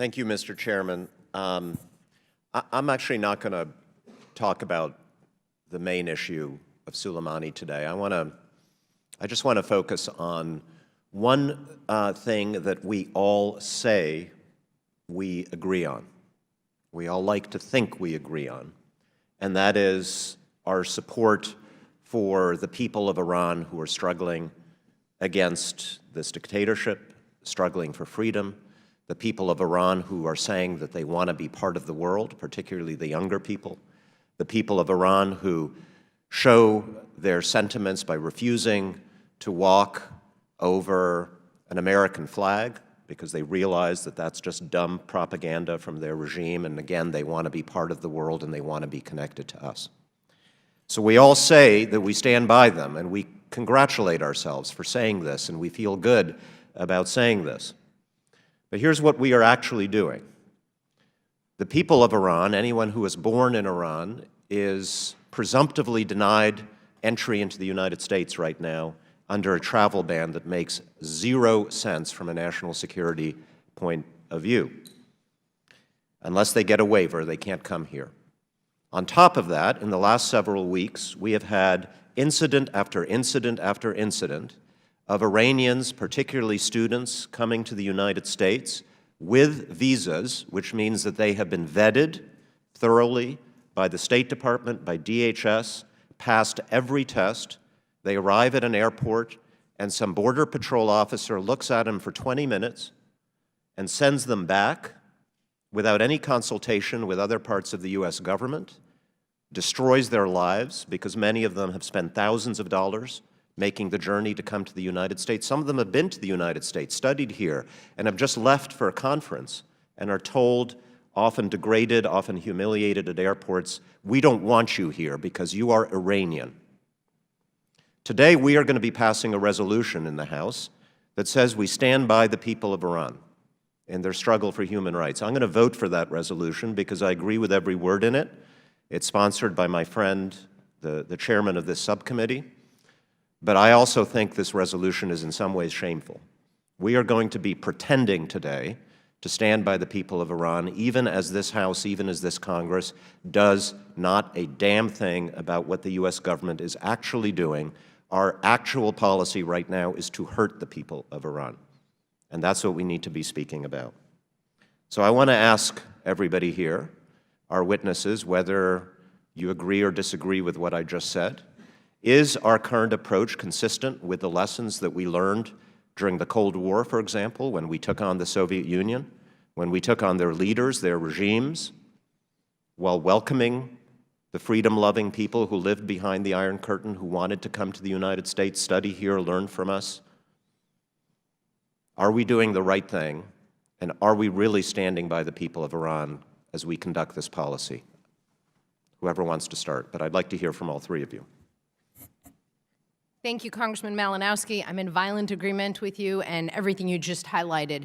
Thank you, Mr. Chairman. I'm actually not going to talk about the main issue of Soleimani today. I just want to focus on one thing that we all say we agree on. We all like to think we agree on, and that is our support for the people of Iran who are struggling against this dictatorship, struggling for freedom, the people of Iran who are saying that they want to be part of the world, particularly the younger people, the people of Iran who show their sentiments by refusing to walk over an American flag because they realize that that's just dumb propaganda from their regime, and again, they want to be part of the world and they want to be connected to us. So we all say that we stand by them, and we congratulate ourselves for saying this, and we feel good about saying this. But here's what we are actually doing. The people of Iran, anyone who is born in Iran, is presumptively denied entry into the United States right now under a travel ban that makes 0 sense from a national security point of view. Unless they get a waiver, they can't come here. On top of that, in the last several weeks, we have had incident after incident after incident of Iranians, particularly students, coming to the United States with visas, which means that they have been vetted thoroughly by the State Department, by DHS, passed every test. They arrive at an airport, and some Border Patrol officer looks at them for 20 minutes and sends them back without any consultation with other parts of the U.S. government, destroys their lives because many of them have spent thousands of dollars making the journey to come to the United States. Some of them have been to the United States, studied here, and have just left for a conference and are told, often degraded, often humiliated at airports, we don't want you here because you are Iranian. Today, we are going to be passing a resolution in the House that says we stand by the people of Iran in their struggle for human rights. I'm going to vote for that resolution because I agree with every word in it. It's sponsored by my friend, the chairman of this subcommittee. But I also think this resolution is in some ways shameful. We are going to be pretending today to stand by the people of Iran, even as this House, even as this Congress, does not a damn thing about what the U.S. government is actually doing. Our actual policy right now is to hurt the people of Iran. And that's what we need to be speaking about. So I want to ask everybody here, our witnesses, whether you agree or disagree with what I just said. Is our current approach consistent with the lessons that we learned during the Cold War, for example, when we took on the Soviet Union, when we took on their leaders, their regimes, while welcoming the freedom-loving people who lived behind the Iron Curtain, who wanted to come to the United States, study here, learn from us? Are we doing the right thing, and are we really standing by the people of Iran as we conduct this policy? Whoever wants to start, but I'd like to hear from all three of you. Thank you, Congressman Malinowski. I'm in violent agreement with you and everything you just highlighted.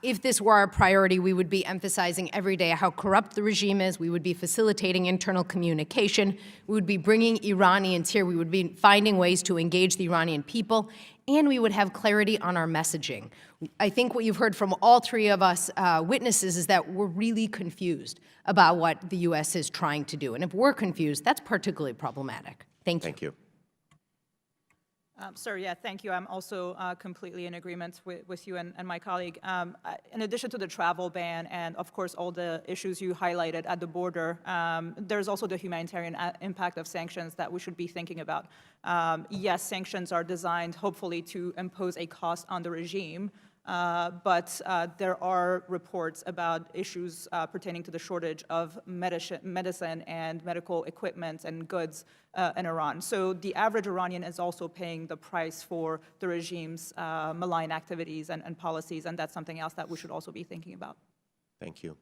If this were our priority, we would be emphasizing every day how corrupt the regime is. We would be facilitating internal communication. We would be bringing Iranians here. We would be finding ways to engage the Iranian people, and we would have clarity on our messaging. I think what you've heard from all three of us witnesses is that we're really confused about what the U.S. is trying to do. And if we're confused, that's particularly problematic. Thank you. Thank you. Sir, yeah, thank you. I'm also completely in agreement with you and my colleague. In addition to the travel ban and, of course, all the issues you highlighted at the border, there's also the humanitarian impact of sanctions that we should be thinking about. Yes, sanctions are designed, hopefully, to impose a cost on the regime, but there are reports about issues pertaining to the shortage of medicine and medical equipment and goods in Iran. So the average Iranian is also paying the price for the regime's malign activities and policies, and that's something else that we should also be thinking about. Thank you.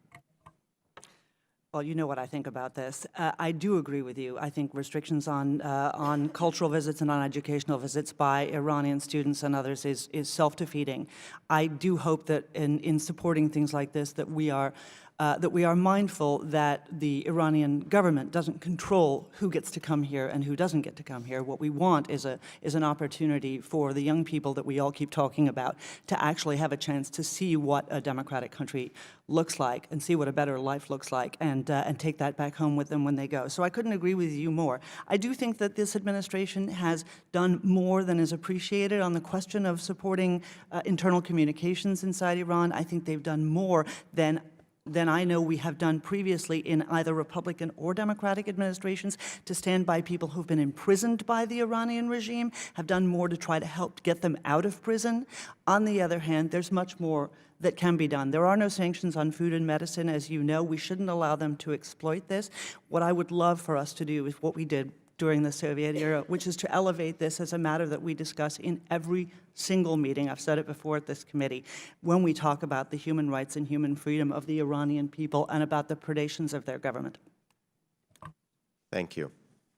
Well, you know what I think about this. I do agree with you. I think restrictions on cultural visits and on educational visits by Iranian students and others is self-defeating. I do hope that in supporting things like this that we are that we are mindful that the Iranian government doesn't control who gets to come here and who doesn't get to come here. What we want is an opportunity for the young people that we all keep talking about to actually have a chance to see what a democratic country looks like and see what a better life looks like, and take that back home with them when they go. So I couldn't agree with you more. I do think that this administration has done more than is appreciated on the question of supporting internal communications inside Iran. I think they've done more than I know we have done previously in either Republican or Democratic administrations to stand by people who've been imprisoned by the Iranian regime, have done more to try to help get them out of prison. On the other hand, there's much more that can be done. There are no sanctions on food and medicine, as you know. We shouldn't allow them to exploit this. What I would love for us to do is what we did during the Soviet era, which is to elevate this as a matter that we discuss in every single meeting. I've said it before at this committee, when we talk about the human rights and human freedom of the Iranian people and about the predations of their government. Thank you.